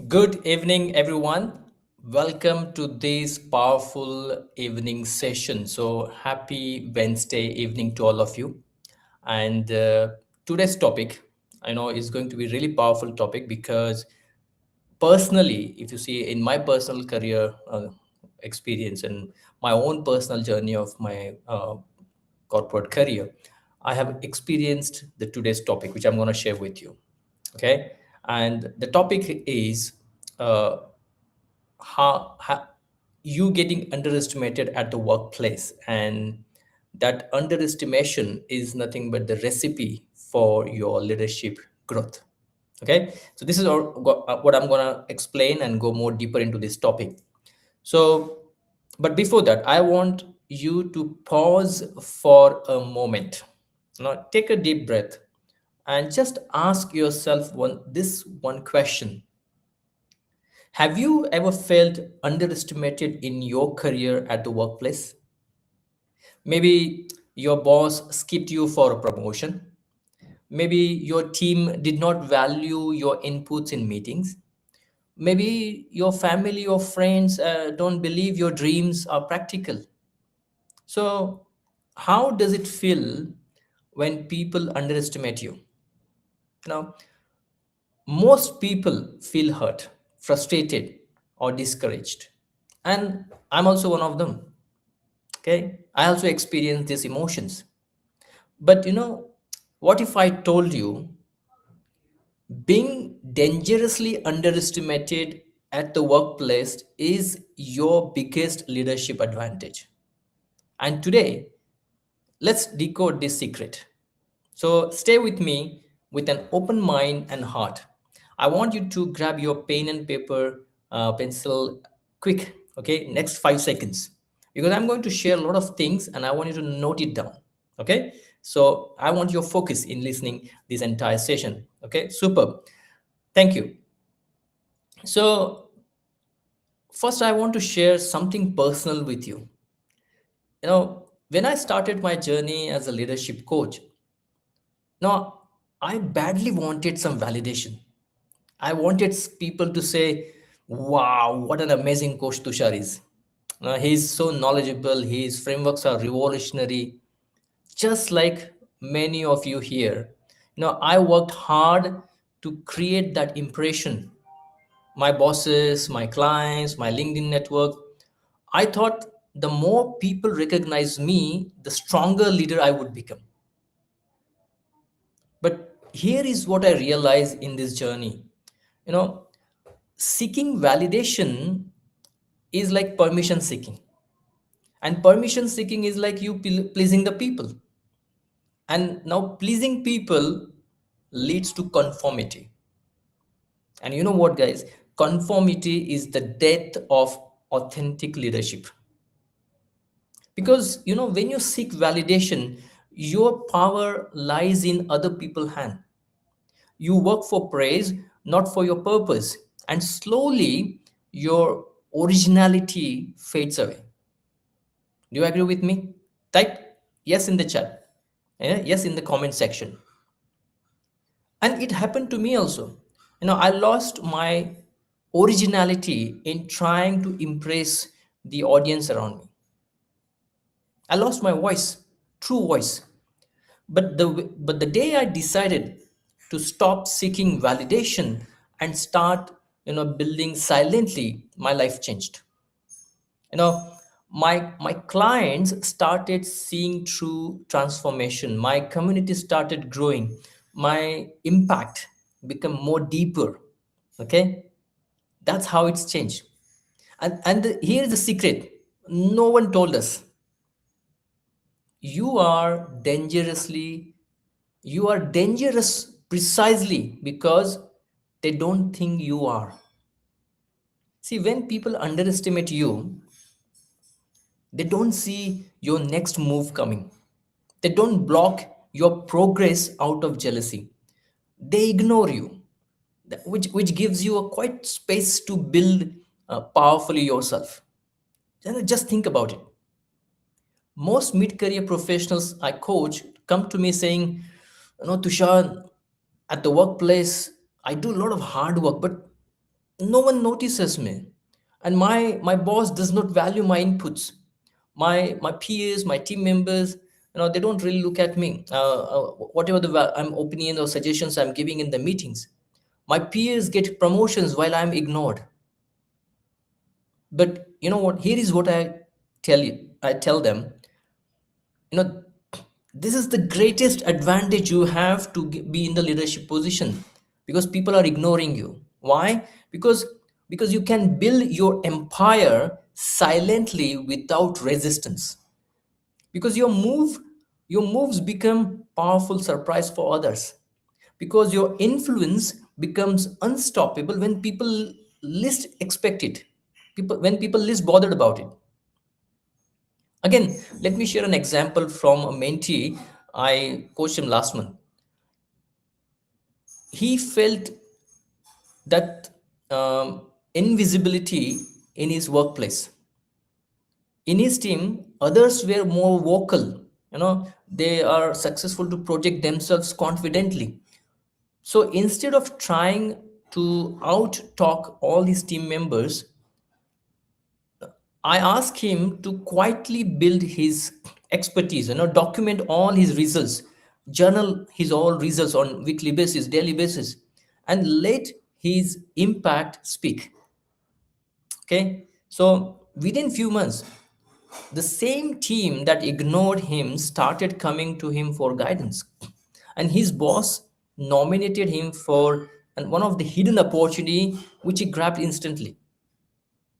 Good evening, everyone. Welcome to this powerful evening session. So, happy Wednesday evening to all of you. And today's topic, I know, is going to be really powerful topic because personally, if you see in my personal career experience and my own personal journey of my corporate career, I have experienced the today's topic, which I'm going to share with you. Okay, and the topic is uh, how you getting underestimated at the workplace, and that underestimation is nothing but the recipe for your leadership growth. Okay, so this is what I'm going to explain and go more deeper into this topic. So, but before that, I want you to pause for a moment. Now, take a deep breath and just ask yourself one question. Have you ever felt underestimated in your career at the workplace? Maybe your boss skipped you for a promotion. Maybe your team did not value your inputs in meetings. Maybe your family or friends don't believe your dreams are practical. So, how does it feel when people underestimate you? Now, most people feel hurt, frustrated, or discouraged. And I'm also one of them. Okay. I also experience these emotions. But what if I told you being dangerously underestimated at the workplace is your biggest leadership advantage? And today, let's decode this secret. So stay with me with an open mind and heart. I want you to grab your pen and paper, pencil, quick, okay, next 5 seconds. Because I'm going to share a lot of things and I want you to note it down, okay? So I want your focus in listening this entire session, okay? Superb. Thank you. So, first, I want to share something personal with you. When I started my journey as a leadership coach, now I badly wanted some validation. I wanted people to say, wow, what an amazing coach Tushar is. He's so knowledgeable, his frameworks are revolutionary, just like many of you here. I worked hard to create that impression. My bosses, my clients, my LinkedIn network. I thought the more people recognize me, the stronger leader I would become. But here is what I realized in this journey. You know, Seeking validation is like permission seeking, and permission seeking is like you pleasing the people. And now, pleasing people leads to conformity. And you know what, guys? Conformity is the death of authentic leadership. Because when you seek validation, your power lies in other people's hand. You work for praise, not for your purpose. And slowly, your originality fades away. Do you agree with me? Type yes in the chat. Yes in the comment section. And it happened to me also. I lost my originality in trying to impress the audience around me. I lost my voice, true voice. But the day I decided to stop seeking validation and start building silently, my life changed. you know my clients started seeing true transformation, my community started growing, my impact become more deeper. Okay, that's how it's changed. And here's the secret no one told us: you are dangerous precisely because they don't think you are. See, when people underestimate you, they don't see your next move coming. They don't block your progress out of jealousy. They ignore you, which gives you a quite space to build powerfully yourself. Just think about it. Most mid-career professionals I coach come to me saying, Tushar, at the workplace, I do a lot of hard work, but no one notices me, and my boss does not value my inputs. My peers, my team members, they don't really look at me. Whatever I'm opinion or suggestions I'm giving in the meetings, my peers get promotions while I'm ignored. But you know what, here is what I tell them, you know this is the greatest advantage you have to be in the leadership position, because people are ignoring you. Why? Because you can build your empire silently without resistance, because your moves become powerful surprise for others, because your influence becomes unstoppable when people least expect it, when people least bothered about it. Again, let me share an example from a mentee I coached him last month. He felt that invisibility in his workplace. In his team, others were more vocal. They are successful to project themselves confidently. So instead of trying to out talk all his team members, I asked him to quietly build his expertise, document all his results, journal his all results on weekly basis, daily basis, and let his impact speak. Okay. So within few months, the same team that ignored him started coming to him for guidance. And his boss nominated him for and one of the hidden opportunity which he grabbed instantly.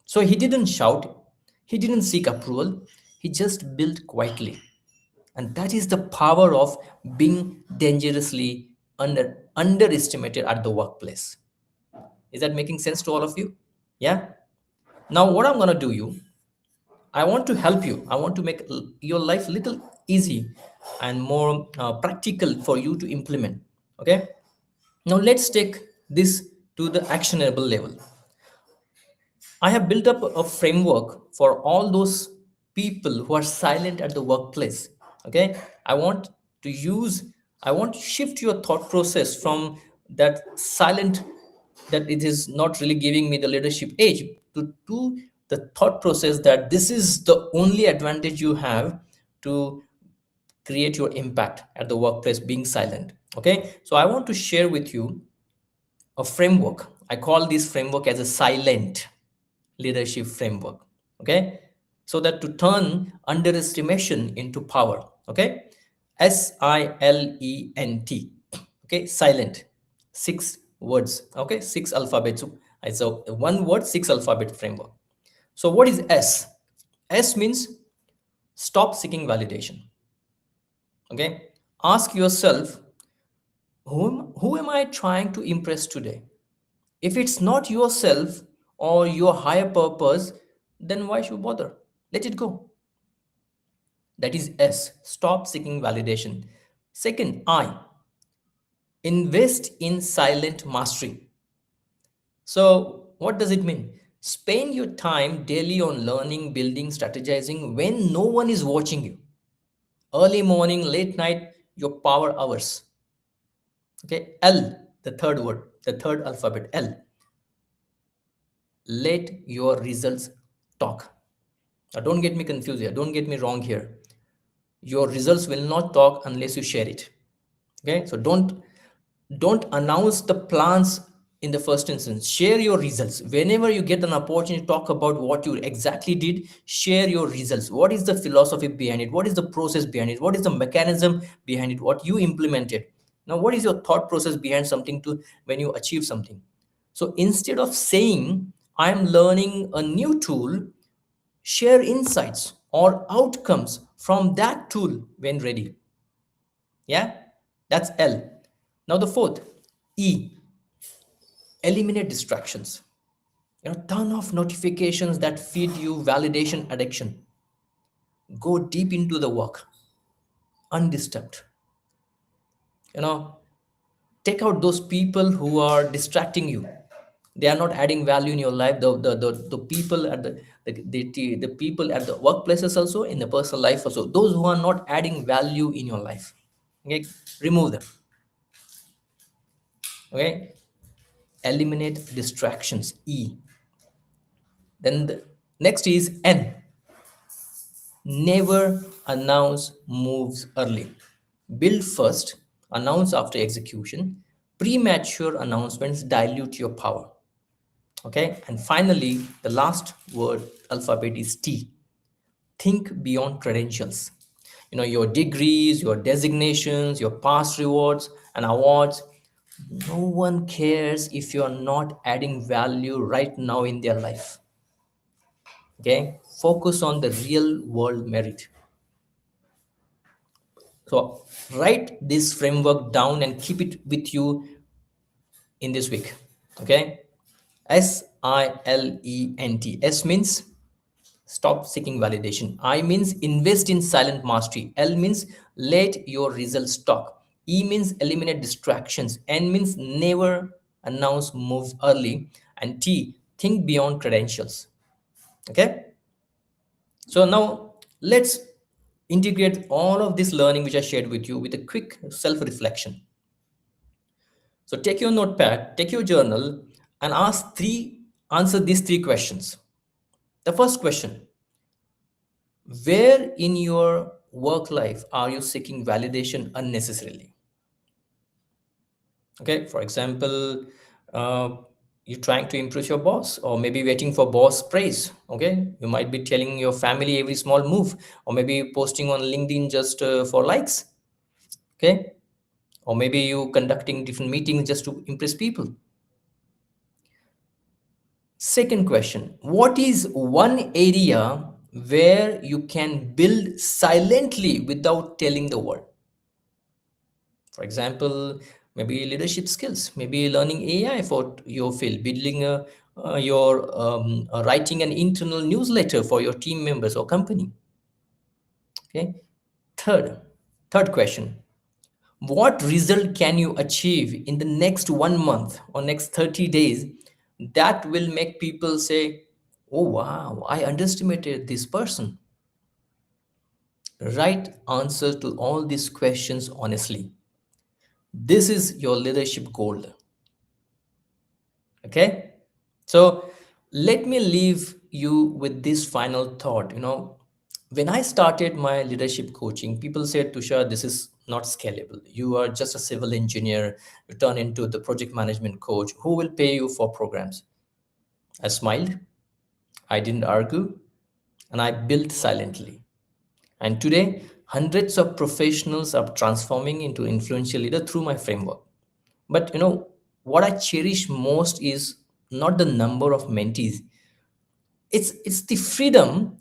So he didn't shout, he didn't seek approval, he just built quietly. And that is the power of being dangerously underestimated at the workplace. Is that making sense to all of you? Yeah. Now, what I'm gonna do you, I want to help you. I want to make your life little easy and more practical for you to implement. Okay. Now let's take this to the actionable level. I have built up a framework for all those people who are silent at the workplace. Okay. I want to use, I want to shift your thought process from that silent, that it is not really giving me the leadership edge, to the thought process that this is the only advantage you have to create your impact at the workplace, being silent. Okay. So I want to share with you a framework. I call this framework as a silent leadership framework. Okay. So that to turn underestimation into power. Okay. SILENT. Okay. Silent. 6 words. Okay. 6 alphabets. It's a one word, 6 alphabet framework. So what is S? S means stop seeking validation. Okay. Ask yourself, who am I trying to impress today? If it's not yourself or your higher purpose, then why should bother? Let it go. That is S. Stop seeking validation. Second, I. Invest in silent mastery. So, what does it mean? Spend your time daily on learning, building, strategizing when no one is watching you. Early morning, late night, your power hours. Okay, L, the third word, the third alphabet, L. Let your results talk. Now, don't get me confused here. Don't get me wrong here. Your results will not talk unless you share it. Okay, so don't announce the plans in the first instance. Share your results whenever you get an opportunity to talk about what you exactly did. Share your results. What is the philosophy behind it? What is the process behind it? What is the mechanism behind it? What you implemented? Now, what is your thought process behind something to when you achieve something? So instead of saying I'm learning a new tool, share insights or outcomes from that tool when ready. Yeah, that's L. Now the fourth, E, eliminate distractions. Turn off notifications that feed you validation addiction. Go deep into the work, undisturbed. You know, take out those people who are distracting you. They are not adding value in your life. The people at the people at the workplaces, also in the personal life also, those who are not adding value in your life. Okay, remove them. Okay. eliminate distractions, E. Then the next is N, never announce moves early. Build first, announce after execution. Premature announcements dilute your power. Okay, and finally, the last word alphabet is T. Think beyond credentials. Your degrees, your designations, your past rewards and awards. No one cares if you're not adding value right now in their life. Okay, focus on the real world merit. So write this framework down and keep it with you in this week. Okay, SILENT. S means stop seeking validation. I means invest in silent mastery. L means let your results talk. E means eliminate distractions. N means never announce moves early. And T, think beyond credentials. Okay. So now let's integrate all of this learning which I shared with you with a quick self reflection. So take your notepad, take your journal, and answer these three questions. The first question: where in your work life are you seeking validation unnecessarily? Okay, for example, uh, you're trying to impress your boss, or maybe waiting for boss praise. Okay, you might be telling your family every small move, or maybe posting on LinkedIn just for likes. Okay, or maybe you conducting different meetings just to impress people. Second question: what is one area where you can build silently without telling the world? For example, maybe leadership skills, maybe learning AI for your field, building writing an internal newsletter for your team members or company. Okay. Third, third question: what result can you achieve in the next 1 month or next 30 days that will make people say, "Oh wow, I underestimated this person"? Write answers to all these questions honestly. This is your leadership gold. Okay, so let me leave you with this final thought. When I started my leadership coaching, people said, "Tushar, this is not scalable. You are just a civil engineer. You turn into the project management coach. Who will pay you for programs?" I smiled, I didn't argue, and I built silently. And today, hundreds of professionals are transforming into influential leader through my framework. But what I cherish most is not the number of mentees. It's the freedom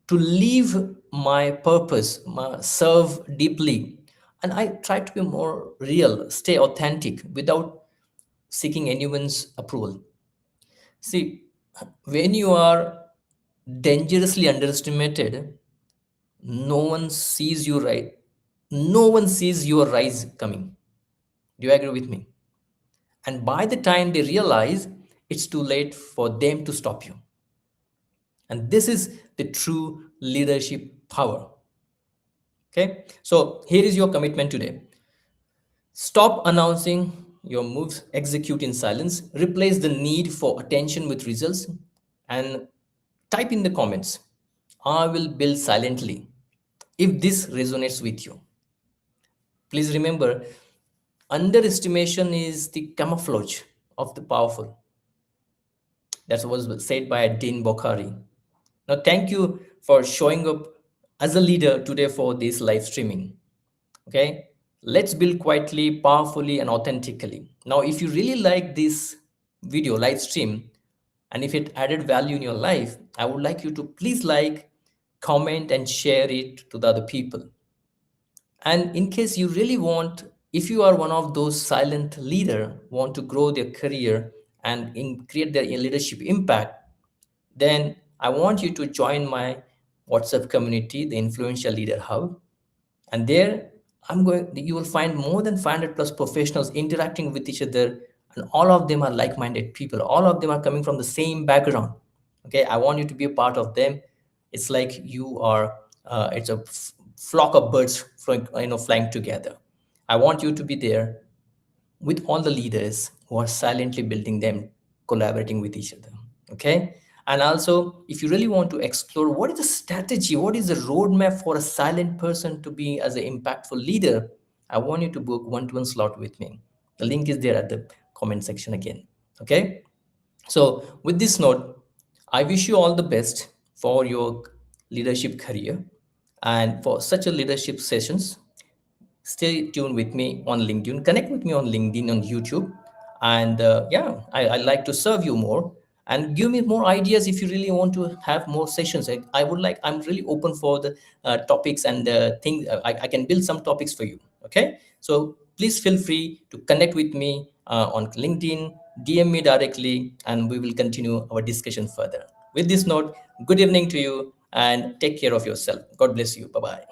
to live my purpose, serve deeply, and I try to be more real, stay authentic without seeking anyone's approval. See, when you are dangerously underestimated, no one sees you right. No one sees your rise coming. Do you agree with me? And by the time they realize, it's too late for them to stop you. And this is the true leadership power. Okay, so here is your commitment today: stop announcing your moves, execute in silence, replace the need for attention with results, and type in the comments, "I will build silently," if this resonates with you. Please remember, underestimation is the camouflage of the powerful. That was said by Dean Bokhari. Now, thank you for showing up as a leader today for this live streaming. Okay, let's build quietly, powerfully, and authentically. Now, if you really like this video live stream and if it added value in your life, I would like you to please like, comment, and share it to the other people. And in case you really want, if you are one of those silent leader want to grow their career and create their leadership impact, then I want you to join my WhatsApp community, the Influential Leader Hub. And there you will find more than 500 plus professionals interacting with each other, and all of them are like-minded people. All of them are coming from the same background. Okay, I want you to be a part of them. It's like you are it's a flock of birds flying, flying together. I want you to be there with all the leaders, who are silently building them, collaborating with each other. Okay. And also, if you really want to explore what is the strategy, what is the roadmap for a silent person to be as an impactful leader, I want you to book one-to-one slot with me. The link is there at the comment section again. Okay. So, with this note, I wish you all the best for your leadership career and for such a leadership sessions. Stay tuned with me on LinkedIn. Connect with me on LinkedIn, on YouTube. And yeah, I like to serve you more and give me more ideas if you really want to have more sessions. I would like, I'm really open for the topics and things. I can build some topics for you. Okay. So please feel free to connect with me on LinkedIn, DM me directly, and we will continue our discussion further. With this note, good evening to you and take care of yourself. God bless you. Bye bye.